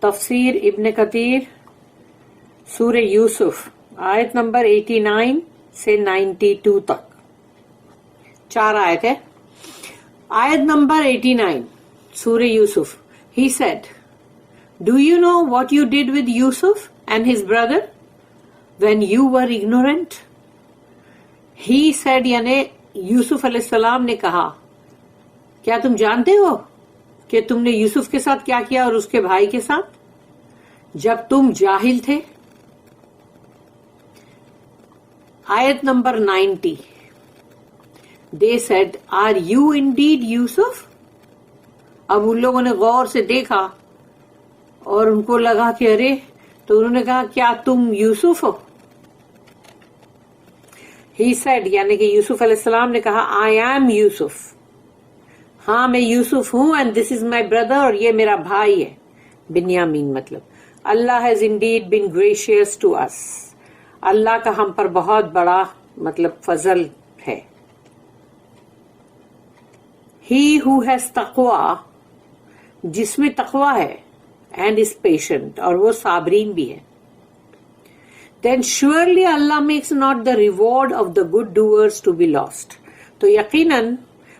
تفسیر ابن کثیر سورہ یوسف آیت نمبر 89 سے 92 تک 4 آیت ہے. آیت نمبر 89 سورہ یوسف. He said, Do you know what you did with Yusuf and his brother when you were ignorant? He said یعنی یوسف علیہ السلام نے کہا کیا تم جانتے ہو کہ تم نے یوسف کے ساتھ کیا کیا اور اس کے بھائی کے ساتھ جب تم جاہل تھے. آیت number 90. They said, Are you indeed Yusuf? اب ان لوگوں نے غور سے دیکھا اور ان کو لگا کہ ارے، تو انہوں نے کہا کیا تم یوسف ہو؟ He said یعنی کہ یوسف علیہ السلام نے کہا I am یوسف، ہاں میں یوسف ہوں، and this is my brother اور یہ میرا بھائی ہے بنیامین. مطلب اللہ has indeed been gracious to us. اللہ کا ہم پر بہت بڑا مطلب فضل ہے. He who has taqwa جس میں تقوی ہے and is patient اور وہ صابرین بھی ہے. Then surely Allah makes not the reward of the good doers to be lost. تو یقیناً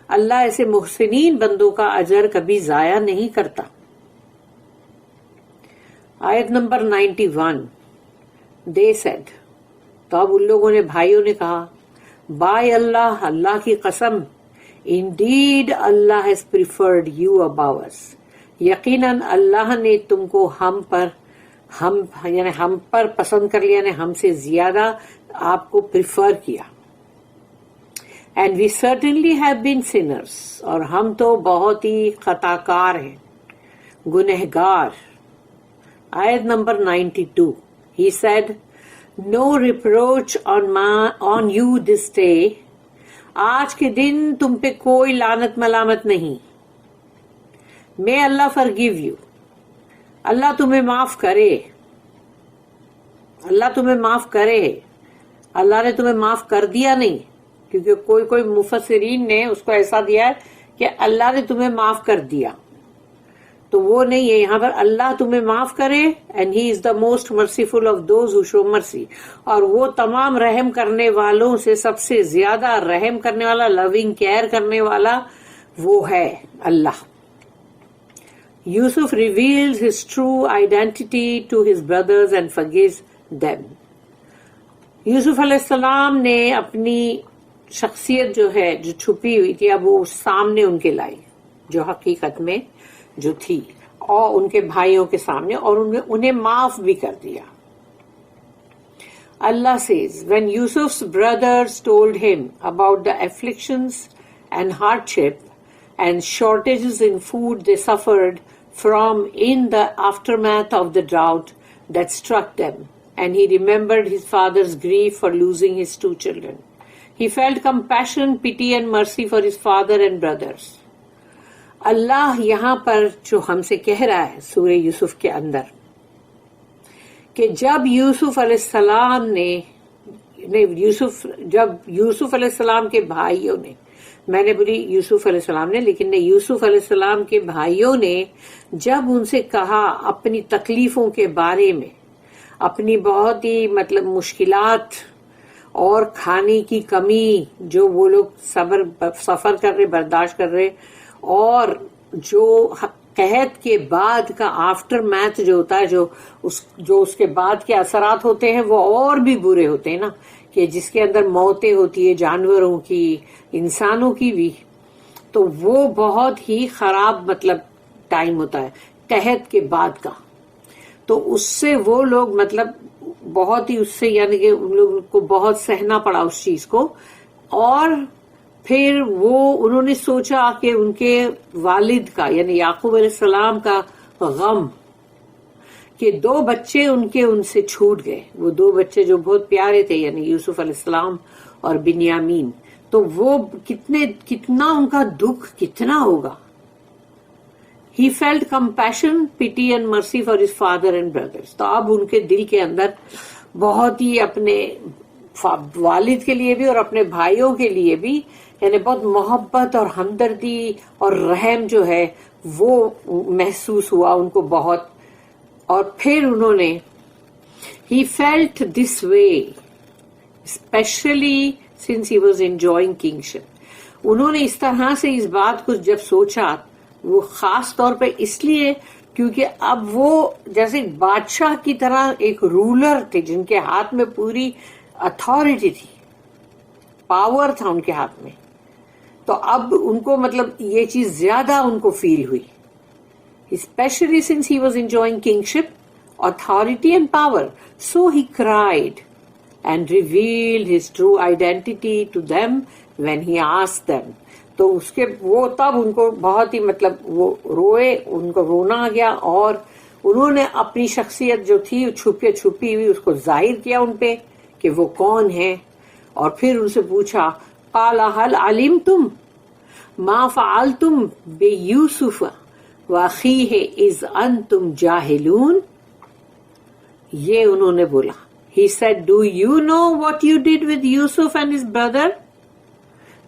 اللہ ایسے محسنین بندوں کا اجر کبھی ضائع نہیں کرتا. آیت نمبر 91. They said تو اب ان لوگوں نے بھائیوں نے کہا By Allah اللہ کی قسم Indeed Allah has preferred you above us. یقیناً اللہ نے تم کو ہم پر پسند کر لیا، یعنی ہم سے زیادہ آپ کو پریفر کیا. And we certainly have been sinners اور ہم تو بہت ہی خطا کار ہیں، گنہگار. آیت number 92. He said, No reproach on you this day. آج کے دن تم پہ کوئی لعنت ملامت نہیں. May Allah forgive you. اللہ تمہیں معاف کرے. اللہ تمہیں معاف کرے. اللہ نے تمہیں معاف کر دیا نہیں، کیونکہ کوئی مفسرین نے اس کو ایسا دیا ہے کہ اللہ نے تمہیں معاف کر دیا، تو وہ نہیں ہے. یہاں پر اللہ تمہیں معاف کرے and he is the most merciful of those who show mercy. اور وہ تمام رحم کرنے والوں سے سب سے زیادہ رحم کرنے والا، loving کیئر کرنے والا وہ ہے اللہ. Yusuf reveals his true identity to his brothers and forgives them. یوسف علیہ السلام نے اپنی شخصیت جو ہے جو چھپی ہوئی تھی اب وہ سامنے ان کے لائی، جو حقیقت میں جو تھی، اور ان کے بھائیوں کے سامنے، اور انہیں معاف بھی کر دیا. Allah says, when Yusuf's brothers told him about the afflictions and hardship and shortages in food they suffered from in the aftermath of the drought that struck them, and he remembered his father's grief for losing his 2 children. He felt compassion, pity and mercy for his father and brothers. اللہ یہاں پر جو ہم سے کہہ رہا ہے سورہ یوسف کے اندر کہ جب یوسف علیہ السلام نے جب یوسف علیہ السلام کے بھائیوں نے، میں نے بولی یوسف علیہ السلام نے، لیکن یوسف علیہ السلام کے بھائیوں نے جب ان سے کہا اپنی تکلیفوں کے بارے میں، اپنی بہت ہی مطلب مشکلات اور کھانے کی کمی جو وہ لوگ سفر کر رہے، برداشت کر رہے، اور جو قحط کے بعد کا آفٹر میتھ جو ہوتا ہے، جو اس کے بعد کے اثرات ہوتے ہیں وہ اور بھی برے ہوتے ہیں نا، کہ جس کے اندر موتیں ہوتی ہے جانوروں کی، انسانوں کی بھی، تو وہ بہت ہی خراب مطلب ٹائم ہوتا ہے قحط کے بعد کا. تو اس سے وہ لوگ مطلب بہت ہی اس سے یعنی کہ ان لوگوں کو بہت سہنا پڑا اس چیز کو. اور پھر انہوں نے سوچا کہ ان کے والد کا یعنی یعقوب علیہ السلام کا غم کہ 2 بچے ان سے چھوٹ گئے، وہ 2 بچے جو بہت پیارے تھے یعنی یوسف علیہ السلام اور بنیامین، تو وہ کتنا ان کا دکھ کتنا ہوگا. He felt compassion, pity and mercy for his father and brothers. تو اب ان کے دل کے اندر بہت ہی اپنے والد کے لیے بھی اور اپنے بھائیوں کے لیے بھی یعنی بہت محبت اور ہمدردی اور رحم جو ہے وہ محسوس ہوا ان کو بہت. اور پھر انہوں نے he felt this way especially since he was enjoying kingship. انہوں نے اس طرح سے اس بات کو جب سوچا وہ خاص طور پہ اس لیے کیونکہ اب وہ جیسے بادشاہ کی طرح ایک رولر تھے جن کے ہاتھ میں پوری اتھارٹی تھی, پاور تھا ان کے ہاتھ میں, تو اب ان کو مطلب یہ چیز زیادہ ان کو فیل ہوئی, especially since he was enjoying kingship, authority and power. So he cried and revealed his true identity to them when he asked them. تو اس کے وہ تب ان کو بہت ہی مطلب وہ روئے, ان کو رونا آ گیا, اور انہوں نے اپنی شخصیت جو تھی چھپے چھپی ہوئی اس کو ظاہر کیا ان پہ کہ وہ کون ہے. اور پھر ان سے پوچھا قال هل علمتم ما فعلتم بيوسف واخيه اذ انتم جاہلون. یہ انہوں نے بولا, he said, do you know what you did with Yusuf and his brother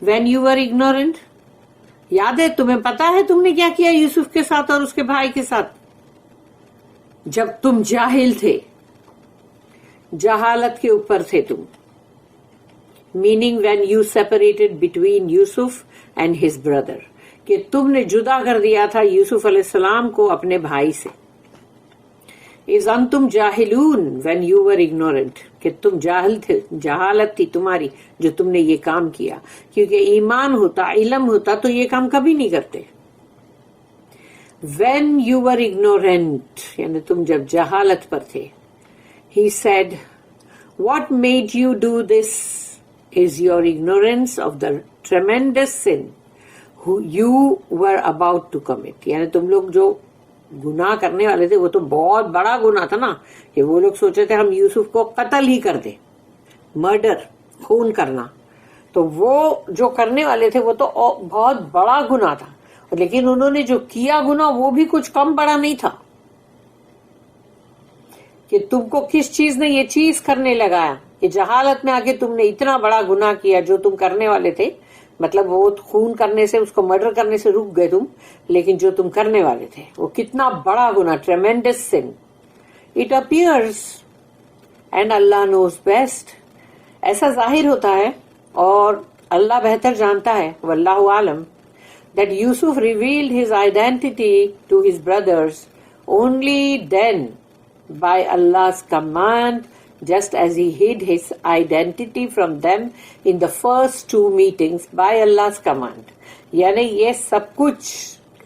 when you were ignorant? یاد ہے تمہیں پتا ہے تم نے کیا کیا یوسف کے ساتھ اور اس کے بھائی کے ساتھ جب تم جاہل تھے, جہالت کے اوپر تھے تم. meaning when you separated between Yusuf and his brother, کہ تم نے جدا کر دیا تھا یوسف علیہ السلام کو اپنے بھائی سے. اذ انتم جاہلون when you were ignorant, کہ تم جاہل تھے, جہالت تھی تمہاری جو تم نے یہ کام کیا. کیونکہ ایمان ہوتا, علم ہوتا تو یہ کام کبھی نہیں کرتے. when you were ignorant یعنی تم جب جہالت پر تھے. he said what made you do this is your ignorance of the tremendous sin who you were about to commit. یعنی تم لوگ جو گناہ کرنے والے تھے وہ تو بہت بڑا گناہ تھا نا, کہ وہ لوگ سوچے تھے ہم یوسف کو قتل ہی کر دیں, مرڈر, خون کرنا. تو وہ جو کرنے والے تھے وہ تو بہت بڑا گناہ تھا, لیکن انہوں نے جو کیا گناہ وہ بھی کچھ کم بڑا نہیں تھا. کہ تم کو کس چیز نے یہ چیز کرنے لگایا کہ جہالت میں آ کے تم نے اتنا بڑا گناہ کیا جو تم کرنے والے تھے. مطلب وہ خون کرنے سے, اس کو مرڈر کرنے سے رک گئے تم, لیکن جو تم کرنے والے تھے وہ کتنا بڑا گناہ, tremendous sin. It appears and اللہ نوز بیسٹ, ایسا ظاہر ہوتا ہے اور اللہ بہتر جانتا ہے, واللہ عالم, that Yusuf revealed his identity to his brothers only then by Allah's command, just as he hid his identity from them in the first two meetings by Allah's command. یعنی یہ سب کچھ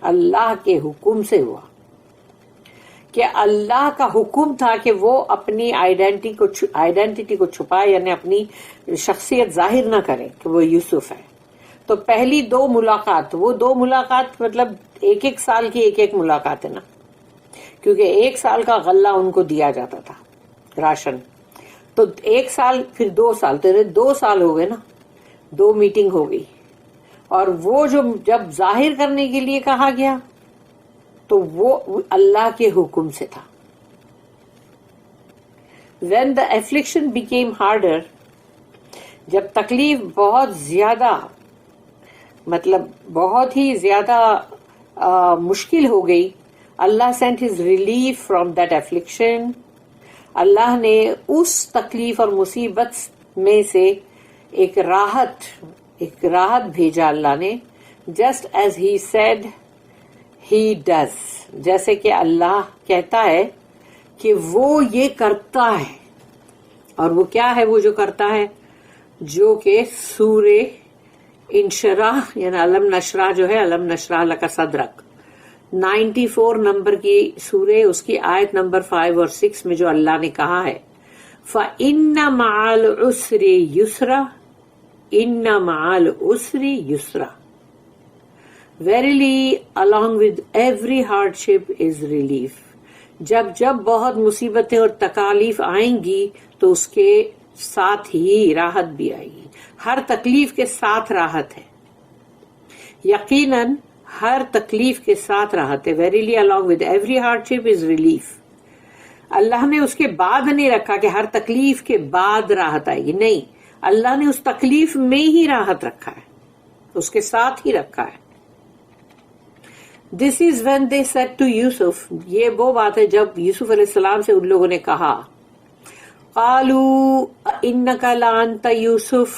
اللہ کے حکم سے ہوا, کہ اللہ کا حکم تھا کہ وہ اپنی آئیڈینٹی کو چھپائے, یعنی اپنی شخصیت ظاہر نہ کرے کہ وہ یوسف ہے. تو پہلی دو ملاقات, وہ دو ملاقات مطلب ایک سال کی ایک ملاقات ہے نا, کیونکہ 1 سال کا غلہ ان کو دیا جاتا تھا راشن. تو 1 سال پھر 2 سال, تو 2 سال ہو گئے نا, 2 میٹنگ ہو گئی. اور وہ جو جب ظاہر کرنے کے لیے کہا گیا تو وہ اللہ کے حکم سے تھا. when the affliction became harder, جب تکلیف بہت زیادہ مطلب بہت ہی زیادہ مشکل ہو گئی, اللہ sent his relief from that affliction. اللہ نے اس تکلیف اور مصیبت میں سے ایک راحت بھیجا اللہ نے, just as he said he does, جیسے کہ اللہ کہتا ہے کہ وہ یہ کرتا ہے. اور وہ کیا ہے وہ جو کرتا ہے, جو کہ سورہ انشراح یعنی علم نشرح جو ہے, علم نشرح لک صدرک 94 نمبر کی سورہ, اس کی آیت نمبر 5 اور 6 میں جو اللہ نے کہا ہے فَإِنَّ مَعَ الْعُسْرِ يُسْرًا إِنَّ مَعَ الْعُسْرِ يُسْرًا, Verily along with every hardship is relief. جب بہت مصیبتیں اور تکالیف آئیں گی تو اس کے ساتھ ہی راحت بھی آئے گی. ہر تکلیف کے ساتھ راحت ہے, یقیناً ہر تکلیف کے ساتھ راحت ہے. Verily along with every hardship is relief. اللہ نے اس کے بعد نہیں رکھا کہ ہر تکلیف کے بعد راحت آئے گی, نہیں, اللہ نے اس تکلیف میں ہی راحت رکھا ہے, اس کے ساتھ ہی رکھا ہے. This is when they said to Yusuf, یہ وہ بات ہے جب یوسف علیہ السلام سے ان لوگوں نے کہا قالوا انک لانت یوسف،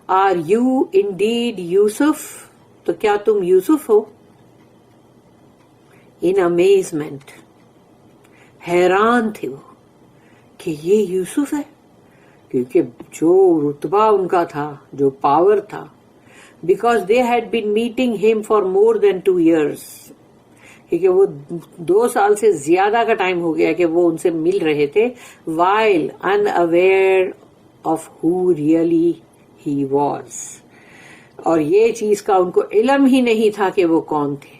are you indeed یوسف، تو کیا تم یوسف ہو؟ in amazement، حیران تھے وہ کہ یہ یوسف ہے، کیونکہ جو رتبہ ان کا تھا، جو پاور تھا، because they had been meeting him for more than 2 years، کیونکہ وہ 2 سال سے زیادہ کا ٹائم ہو گیا کہ وہ ان سے مل رہے تھے while unaware of who really he was، اور یہ چیز کا ان کو علم ہی نہیں تھا کہ وہ کون تھے.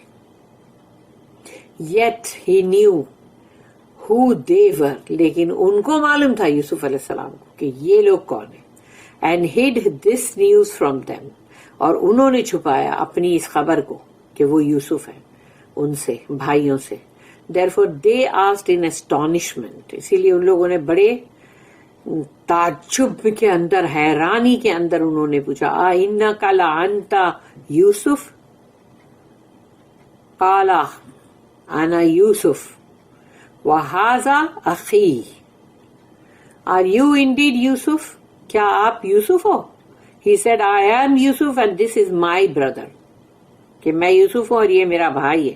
yet he knew who they were، لیکن ان کو معلوم تھا یوسف علیہ السلام کو کہ یہ لوگ کون ہیں. and hid this news from them، اور انہوں نے چھپایا اپنی اس خبر کو کہ وہ یوسف ہے ان سے، بھائیوں سے. therefore they asked in astonishment، اسی لیے ان لوگوں نے بڑے تعجب کے اندر، حیرانی کے اندر انہوں نے پوچھا اِنَّكَ لَأَنْتَ یوسف، قَالَ أَنَا یوسف وَهَذَا أَخِي، are you indeed یوسف، کیا آپ یوسف ہو؟ He said I am Yusuf and this is my brother، کہ میں یوسف ہوں اور یہ میرا بھائی ہے.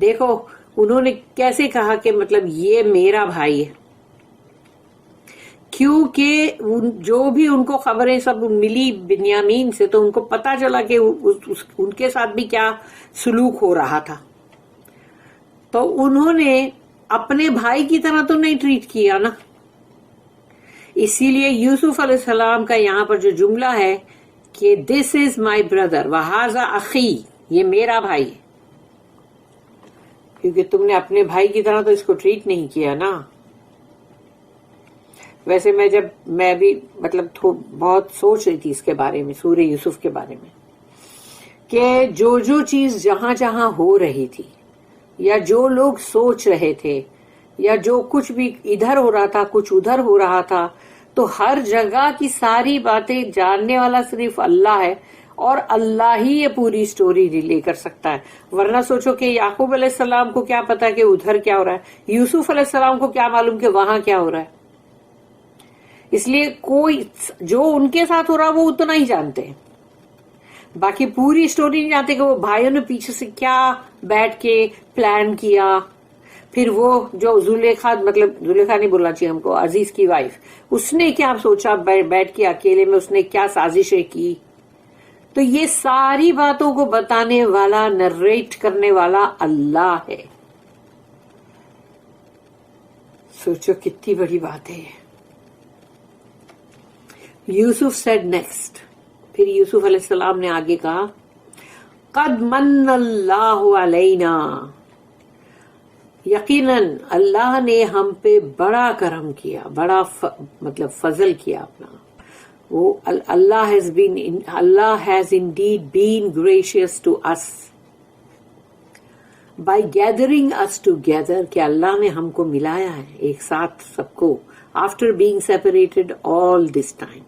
دیکھو انہوں نے کیسے کہا کہ مطلب یہ میرا بھائی ہے، کیونکہ جو بھی ان کو خبریں سب ملی بنیامین سے تو ان کو پتا چلا کہ ان کے ساتھ بھی کیا سلوک ہو رہا تھا. تو انہوں نے اپنے بھائی کی طرح تو نہیں ٹریٹ کیا نا، اسی لیے یوسف علیہ السلام کا یہاں پر جو جملہ ہے کہ دس از مائی بردر وہذا اخی، یہ میرا بھائی ہے، کیونکہ تم نے اپنے بھائی کی طرح تو اس کو ٹریٹ نہیں کیا نا. ویسے میں بھی مطلب بہت سوچ رہی تھی اس کے بارے میں، سورہ یوسف کے بارے میں، کہ جو چیز جہاں جہاں ہو رہی تھی یا جو لوگ سوچ رہے تھے یا جو کچھ بھی ادھر ہو رہا تھا کچھ ادھر ہو رہا تھا، تو ہر جگہ کی ساری باتیں جاننے والا صرف اللہ ہے، اور اللہ ہی یہ پوری سٹوری ریلے کر سکتا ہے. ورنہ سوچو کہ یعقوب علیہ السلام کو کیا پتا کہ ادھر کیا ہو رہا ہے، یوسف علیہ السلام کو کیا معلوم کہ وہاں کیا ہو رہا ہے. اس لیے کوئی جو ان کے ساتھ ہو رہا وہ اتنا ہی جانتے ہیں، باقی پوری سٹوری نہیں جانتے کہ وہ بھائیوں نے پیچھے سے کیا بیٹھ کے پلان کیا. پھر وہ جو زلیخا، مطلب زلیخا نہیں بولنا چاہیے ہم کو، عزیز کی وائف، اس نے کیا سوچا بیٹھ کے اکیلے میں، اس نے کیا سازشیں کی. تو یہ ساری باتوں کو بتانے والا، نریٹ کرنے والا اللہ ہے. سوچو کتنی بڑی بات ہے. یوسف سیڈ نیکسٹ، پھر یوسف علیہ السلام نے آگے کہا قد من اللہ علینا، یقیناً اللہ نے ہم پہ بڑا کرم کیا، بڑا مطلب فضل کیا اپنا. وہ اللہ has indeed been gracious to us by gathering us together، کہ اللہ نے ہم کو ملایا ہے ایک ساتھ سب کو after being separated all this time،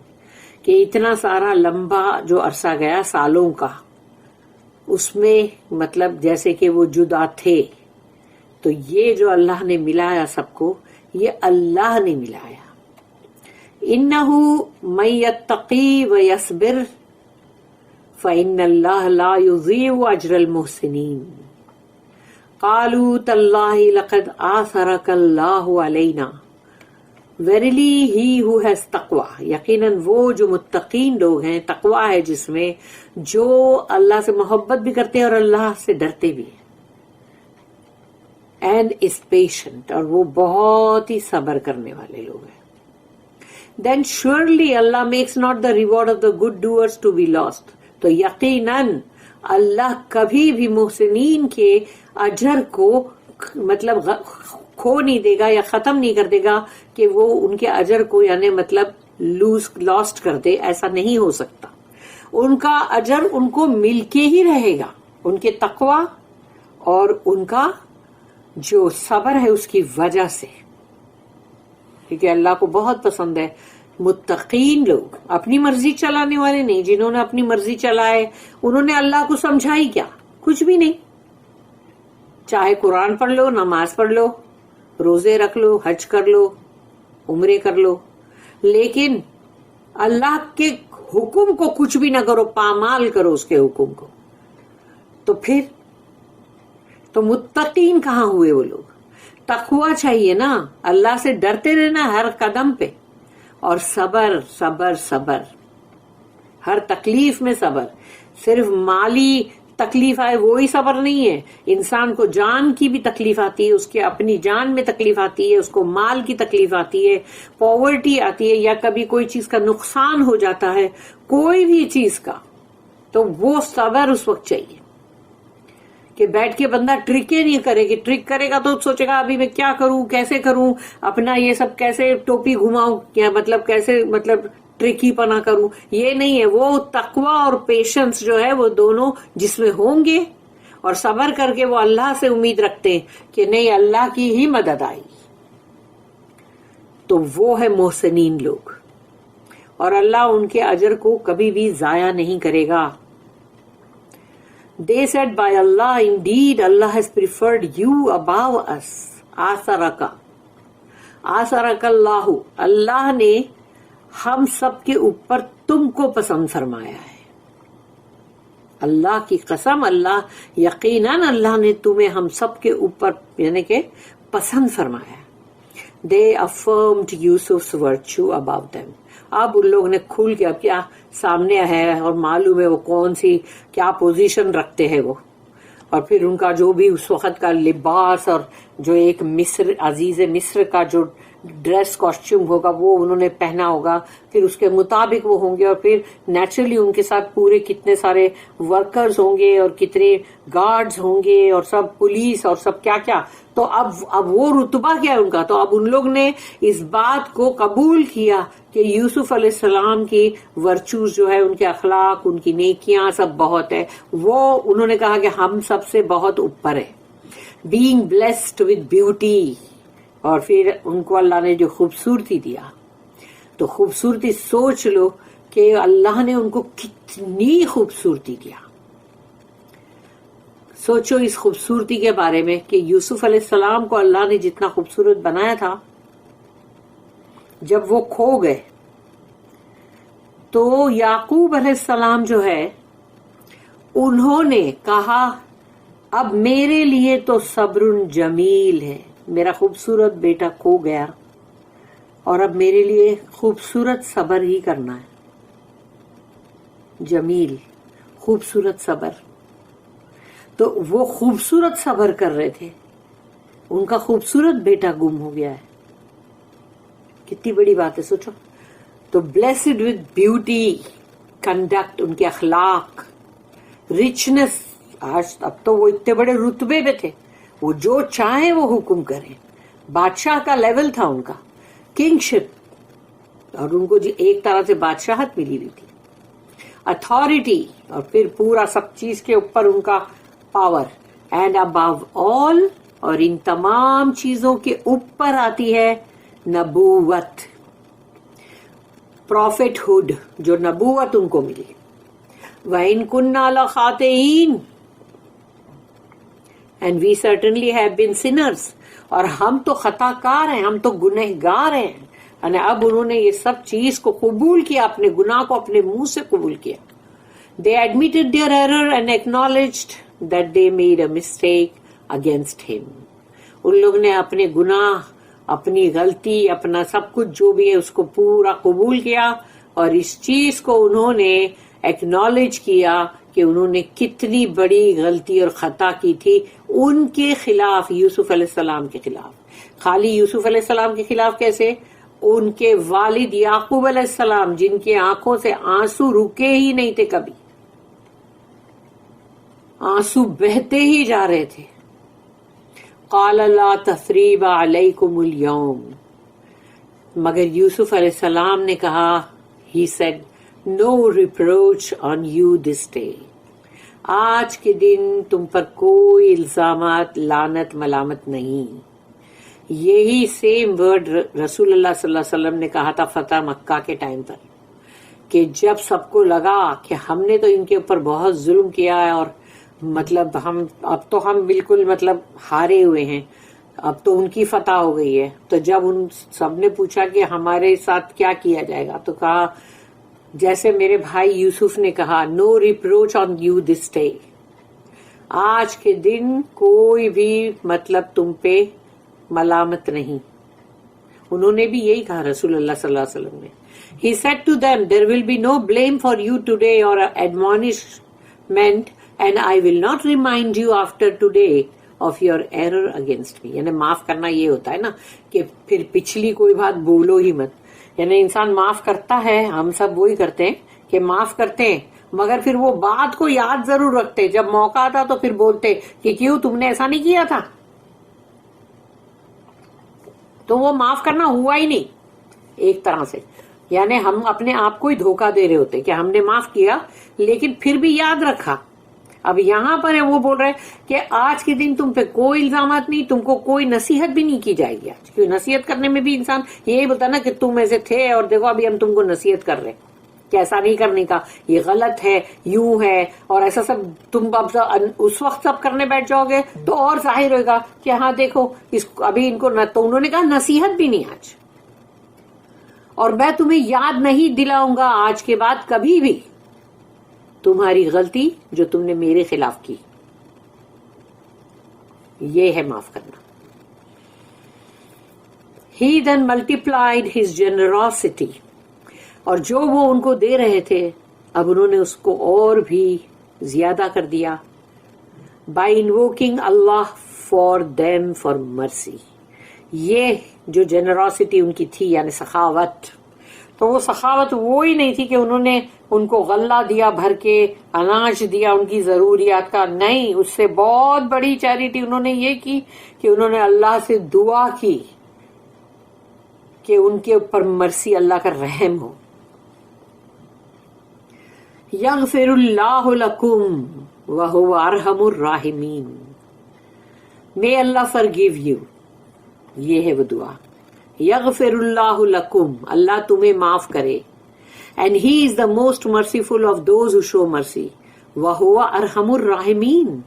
کہ اتنا سارا لمبا جو عرصہ گیا سالوں کا، اس میں مطلب جیسے کہ وہ جدا تھے، تو یہ جو اللہ نے ملایا سب کو، یہ اللہ نے ملایا. انہو من یتقی ویصبر فإن اللہ لا یضیع اجر المحسنین. قالوا تاللہ لقد آثرک اللہ علینا، Verily he who has taqwa، یقیناً وہ جو متقین لوگ ہیں، تقوی ہے جس میں، جو اللہ سے محبت بھی کرتے ہیں اور اللہ سے ڈرتے بھی ہیں. And is patient، اور وہ بہت ہی صبر کرنے والے لوگ ہیں. Then surely Allah makes not the reward of the good doers to be lost، تو یقیناً اللہ کبھی بھی محسنین کے اجر کو مطلب کھو نہیں دے گا یا ختم نہیں کر دے گا کہ وہ ان کے اجر کو یعنی مطلب لاسٹ کر دے، ایسا نہیں ہو سکتا. ان کا اجر ان کو مل کے ہی رہے گا، ان کے تقوی اور ان کا جو صبر ہے اس کی وجہ سے، کیونکہ اللہ کو بہت پسند ہے متقین لوگ، اپنی مرضی چلانے والے نہیں. جنہوں نے اپنی مرضی چلائے انہوں نے اللہ کو سمجھا ہی کیا، کچھ بھی نہیں. چاہے قرآن پڑھ لو، نماز پڑھ لو، روزے رکھ لو، حج کر لو، عمرے کر لو، لیکن اللہ کے حکم کو کچھ بھی نہ کرو، پامال کرو اس کے حکم کو، تو پھر تو متقین کہاں ہوئے وہ لوگ؟ تقوی چاہیے نا، اللہ سے ڈرتے رہنا ہر قدم پہ، اور صبر صبر صبر، ہر تکلیف میں صبر۔ صرف مالی تکلیف آئے وہی صبر نہیں ہے، انسان کو جان کی بھی تکلیف آتی ہے، اس کے اپنی جان میں تکلیف آتی ہے، اس کو مال کی تکلیف آتی ہے، پاورٹی آتی ہے، یا کبھی کوئی چیز کا نقصان ہو جاتا ہے، کوئی بھی چیز کا، تو وہ صبر اس وقت چاہیے کہ بیٹھ کے بندہ ٹرکیں نہیں کرے گی، ٹرک کرے گا تو سوچے گا ابھی میں کیا کروں، کیسے کروں، اپنا یہ سب کیسے ٹوپی گھماؤں، کیا مطلب کیسے مطلب ٹرکی پنا کروں، یہ نہیں ہے۔ وہ تقوی اور پیشنس جو ہے وہ دونوں جس میں ہوں گے، اور صبر کر کے وہ اللہ سے امید رکھتے ہیں کہ نہیں اللہ کی ہی مدد آئی، تو وہ ہے محسنین لوگ، اور اللہ ان کے اجر کو کبھی بھی ضائع نہیں کرے گا۔ They said by Allah, indeed Allah has preferred you above us. آثرکا، آثرک اللہ، اللہ نے ہم سب کے اوپر تم کو پسند فرمایا ہے۔ اللہ کی قسم، اللہ یقیناً اللہ نے تمہیں ہم سب کے اوپر یعنی کہ پسند فرمایا۔ They affirmed Yusuf's virtue above them. اب ان لوگ نے کھول کے اب کیا سامنے ہے اور معلوم ہے وہ کون سی کیا پوزیشن رکھتے ہیں وہ، اور پھر ان کا جو بھی اس وقت کا لباس اور جو ایک مصر عزیز مصر کا جو ڈریس کاسٹیوم ہوگا وہ انہوں نے پہنا ہوگا، پھر اس کے مطابق وہ ہوں گے، اور پھر نیچرلی ان کے ساتھ پورے کتنے سارے ورکرز ہوں گے اور کتنے گارڈز ہوں گے اور سب پولیس اور سب کیا کیا، تو اب وہ رتبہ کیا ہے ان کا۔ تو اب ان لوگ نے اس بات کو قبول کیا کہ یوسف علیہ السلام کی ورچوز جو ہے، ان کے اخلاق، ان کی نیکیاں سب بہت ہے، وہ انہوں نے کہا کہ ہم سب سے بہت اوپر ہے، بینگ بلیسڈ ود بیوٹی، اور پھر ان کو اللہ نے جو خوبصورتی دیا، تو خوبصورتی سوچ لو کہ اللہ نے ان کو کتنی خوبصورتی دیا۔ سوچو اس خوبصورتی کے بارے میں کہ یوسف علیہ السلام کو اللہ نے جتنا خوبصورت بنایا تھا، جب وہ کھو گئے تو یعقوب علیہ السلام جو ہے انہوں نے کہا اب میرے لیے تو صبر جمیل ہے، میرا خوبصورت بیٹا کھو گیا اور اب میرے لیے خوبصورت صبر ہی کرنا ہے، جمیل خوبصورت صبر۔ تو وہ خوبصورت صبر کر رہے تھے، ان کا خوبصورت بیٹا گم ہو گیا ہے، کتنی بڑی بات ہے سوچو۔ تو بلیسڈ ود بیوٹی، کنڈکٹ، ان کے اخلاق، رچنس، آج اب تو وہ اتنے بڑے رتبے پہ تھے، وہ جو چاہیں وہ حکم کریں، بادشاہ کا لیول تھا ان کا، کنگ شپ، اور ان کو ایک طرح سے بادشاہت ملی ہوئی تھی، اتھارٹی، اور پھر پورا سب چیز کے اوپر ان کا پاور، اینڈ ابو آل، اور ان تمام چیزوں کے اوپر آتی ہے نبوت، پروفٹ ہوڈ، جو نبوت ان کو ملی۔ وَإِن كُنَّا لَخَاطِئِينَ، and we certainly have been sinners، اور ہم تو خطا کار ہیں، ہم تو گنہگار ہیں، یعنی اب انہوں نے یہ سب چیز کو قبول کیا، اپنے گناہ کو اپنے منہ سے قبول کیا۔ They admitted their error and acknowledged that they made a mistake against him۔ ان لوگ نے اپنے گناہ، اپنی غلطی، اپنا سب کچھ جو بھی ہے اس کو پورا قبول کیا، اور اس چیز کو انہوں نے ایکنالج کیا کہ انہوں نے کتنی بڑی غلطی اور خطا کی تھی ان کے خلاف، یوسف علیہ السلام کے خلاف۔ خالی یوسف علیہ السلام کے خلاف کیسے؟ ان کے والد یعقوب علیہ السلام، جن کی آنکھوں سے آنسو رکے ہی نہیں تھے، کبھی آنسو بہتے ہی جا رہے تھے۔ قال لا تثریب علیکم اليوم، مگر یوسف علیہ السلام نے کہا، he said no reproach on you this day، آج کے دن تم پر کوئی الزامات، لعنت، ملامت نہیں۔ یہی سیم ورڈ رسول اللہ صلی اللہ علیہ وسلم نے کہا تھا فتح مکہ کے ٹائم پر، کہ جب سب کو لگا کہ ہم نے تو ان کے اوپر بہت ظلم کیا ہے اور مطلب اب تو ہم بالکل مطلب ہارے ہوئے ہیں، اب تو ان کی فتح ہو گئی ہے. تو جب ان سب نے پوچھا کہ ہمارے ساتھ کیا کیا جائے گا، تو کہا جیسے میرے بھائی یوسف نے کہا، نو ریپروچ آن یو دس ڈے، آج کے دن کوئی بھی مطلب تم پہ ملامت نہیں. انہوں نے بھی یہی کہا رسول اللہ صلی اللہ علیہ وسلم نے. He said to them, there will be no blame for you today or admonishment, and I will not remind you after today of your error against me. یعنی معاف کرنا یہ ہوتا ہے نا کہ پھر پچھلی کوئی بات بولو ہی مت. یعنی انسان معاف کرتا ہے، ہم سب وہی کرتے ہیں کہ معاف کرتے ہیں، مگر پھر وہ بات کو یاد ضرور رکھتے، جب موقع آتا تو پھر بولتے کہ کیوں تم نے ایسا نہیں کیا تھا. تو وہ معاف کرنا ہوا ہی نہیں ایک طرح سے. یعنی ہم اپنے آپ کو ہی دھوکہ دے رہے ہوتے کہ ہم نے معاف کیا لیکن پھر بھی یاد رکھا. اب یہاں پر وہ بول رہے کہ آج کے دن تم پہ کوئی الزامات نہیں، تم کو کوئی نصیحت بھی نہیں کی جائے گی آج. کیوں نصیحت کرنے میں بھی انسان یہی بولتا نا کہ تم ایسے تھے اور دیکھو ابھی ہم تم کو نصیحت کر رہے کہ ایسا نہیں کرنے کا، یہ غلط ہے، یوں ہے اور ایسا سب. تم اب اس وقت سب کرنے بیٹھ جاؤ گے تو اور ظاہر ہوئے گا کہ ہاں دیکھو ابھی ان کو تو انہوں نے کہا نصیحت بھی نہیں آج، اور میں تمہیں یاد نہیں دلاؤں گا آج کے بعد کبھی بھی تمہاری غلطی جو تم نے میرے خلاف کی. یہ ہے معاف کرنا. He then multiplied his generosity. اور جو وہ ان کو دے رہے تھے اب انہوں نے اس کو اور بھی زیادہ کر دیا. By invoking Allah for them for mercy. یہ جو جنراسٹی ان کی تھی یعنی سخاوت، تو وہ سخاوت وہی نہیں تھی کہ انہوں نے ان کو غلہ دیا بھر کے، اناج دیا ان کی ضروریات کا، نہیں. اس سے بہت بڑی چیریٹی انہوں نے یہ کی کہ انہوں نے اللہ سے دعا کی کہ ان کے اوپر مرسی، اللہ کا رحم ہو. یغفر اللہ لکم وہو ارحم الراحمین. May Allah forgive you. یہ ہے وہ دعا. یغفر اللہ لکم، اللہ تمہیں معاف کرے. And he is the most merciful of those who show mercy. وہو ارحم الراحمین،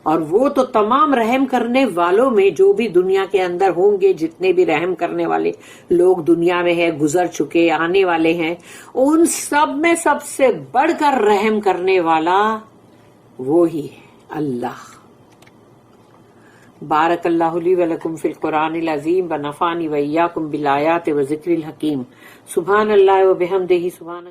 اور وہ تو تمام رحم کرنے والوں میں جو بھی دنیا کے اندر ہوں گے، جتنے بھی رحم کرنے والے لوگ دنیا میں ہیں، گزر چکے، آنے والے ہیں، ان سب میں سب سے بڑھ کر رحم کرنے والا وہی ہے اللہ. بارک اللہ لی ولکم فی القرآن العظیم ونفعنی وإیاکم بالآیات وذکر الحکیم. سبحان اللہ وبحمدہ سبحانک